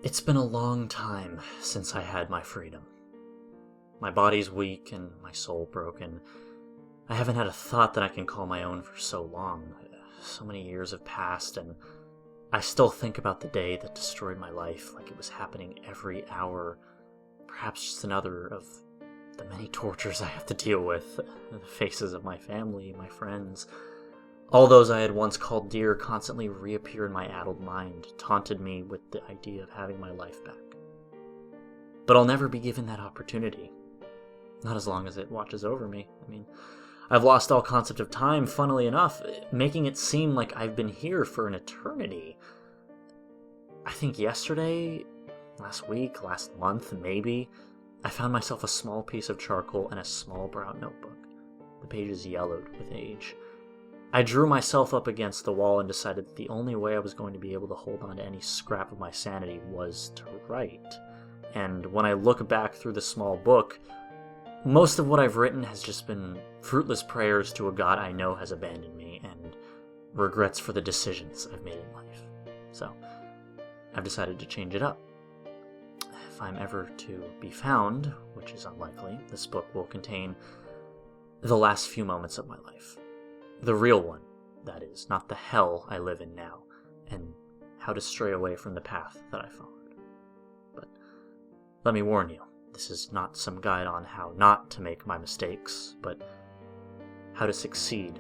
It's been a long time since I had my freedom. My body's weak and my soul broken. I haven't had a thought that I can call my own for so long. So many years have passed, and I still think about the day that destroyed my life like it was happening every hour. Perhaps just another of the many tortures I have to deal with. The faces of my family, my friends. All those I had once called dear constantly reappear in my addled mind, taunted me with the idea of having my life back. But I'll never be given that opportunity. Not as long as it watches over me. I've lost all concept of time, funnily enough, making it seem like I've been here for an eternity. I think yesterday, last week, last month, maybe, I found myself a small piece of charcoal and a small brown notebook. The pages yellowed with age. I drew myself up against the wall and decided that the only way I was going to be able to hold on to any scrap of my sanity was to write. And when I look back through the small book, most of what I've written has just been fruitless prayers to a God I know has abandoned me and regrets for the decisions I've made in life. So, I've decided to change it up. If I'm ever to be found, which is unlikely, this book will contain the last few moments of my life. The real one, that is, not the hell I live in now, and how to stray away from the path that I followed. But let me warn you, this is not some guide on how not to make my mistakes, but how to succeed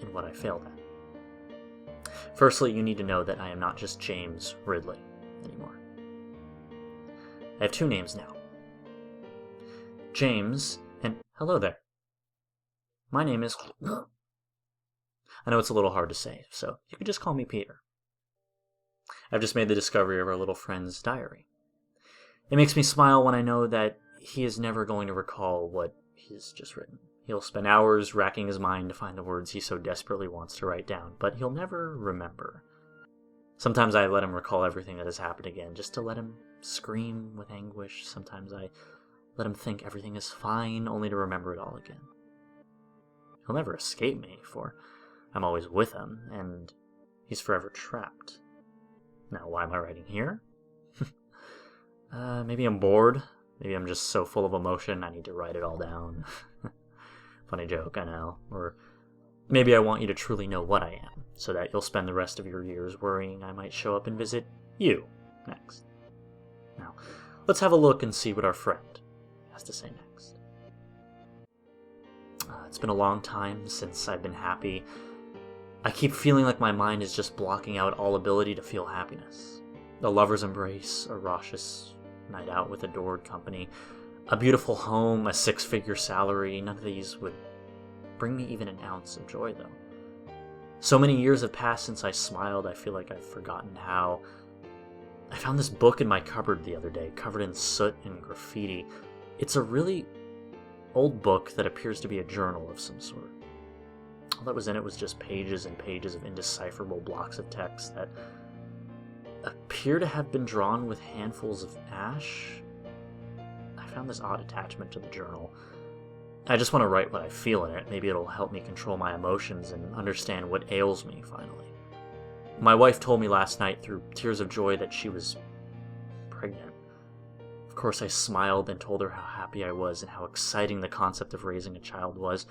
in what I failed at. Firstly, you need to know that I am not just James Ridley anymore. I have two names now. James, and hello there. My name is... I know it's a little hard to say, so you can just call me Peter. I've just made the discovery of our little friend's diary. It makes me smile when I know that he is never going to recall what he's just written. He'll spend hours racking his mind to find the words he so desperately wants to write down, but he'll never remember. Sometimes I let him recall everything that has happened again, just to let him scream with anguish. Sometimes I let him think everything is fine, only to remember it all again. He'll never escape me, for I'm always with him, and he's forever trapped. Now, why am I writing here? Maybe I'm bored. Maybe I'm just so full of emotion I need to write it all down. Funny joke, I know. Or maybe I want you to truly know what I am, so that you'll spend the rest of your years worrying I might show up and visit you next. Now, let's have a look and see what our friend has to say next. It's been a long time since I've been happy. I keep feeling like my mind is just blocking out all ability to feel happiness. A lover's embrace, a raucous night out with adored company, a beautiful home, a six-figure salary, none of these would bring me even an ounce of joy, though. So many years have passed since I smiled, I feel like I've forgotten how. I found this book in my cupboard the other day, covered in soot and graffiti. It's a really old book that appears to be a journal of some sort. All that was in it was just pages and pages of indecipherable blocks of text that appear to have been drawn with handfuls of ash. I found this odd attachment to the journal. I just want to write what I feel in it. Maybe it'll help me control my emotions and understand what ails me, finally. My wife told me last night through tears of joy that she was pregnant. Of course, I smiled and told her how happy I was and how exciting the concept of raising a child was.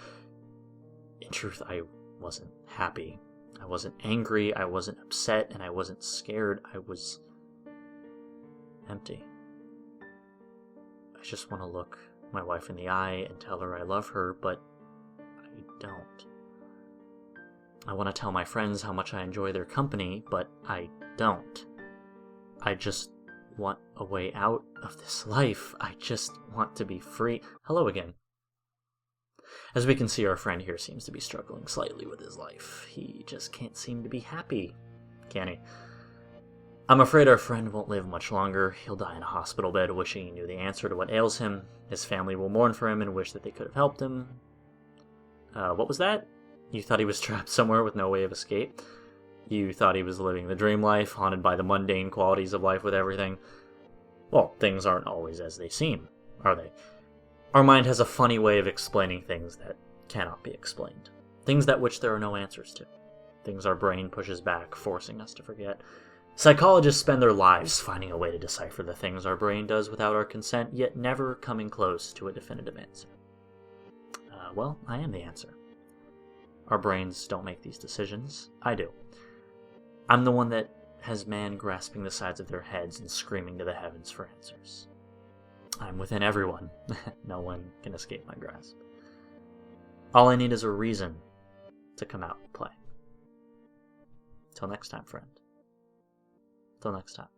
In truth, I wasn't happy. I wasn't angry, I wasn't upset, and I wasn't scared. I was empty. I just want to look my wife in the eye and tell her I love her, but I don't. I want to tell my friends how much I enjoy their company, but I don't. I just want a way out of this life. I just want to be free. Hello again. As we can see, our friend here seems to be struggling slightly with his life. He just can't seem to be happy, can he? I'm afraid our friend won't live much longer. He'll die in a hospital bed wishing he knew the answer to what ails him. His family will mourn for him and wish that they could have helped him. What was that? You thought he was trapped somewhere with no way of escape? You thought he was living the dream life, haunted by the mundane qualities of life with everything? Well, things aren't always as they seem, are they? Our mind has a funny way of explaining things that cannot be explained. Things that which there are no answers to. Things our brain pushes back, forcing us to forget. Psychologists spend their lives finding a way to decipher the things our brain does without our consent, yet never coming close to a definitive answer. Well, I am the answer. Our brains don't make these decisions. I do. I'm the one that has man grasping the sides of their heads and screaming to the heavens for answers. I'm within everyone. No one can escape my grasp. All I need is a reason to come out and play. Till next time, friend. Till next time.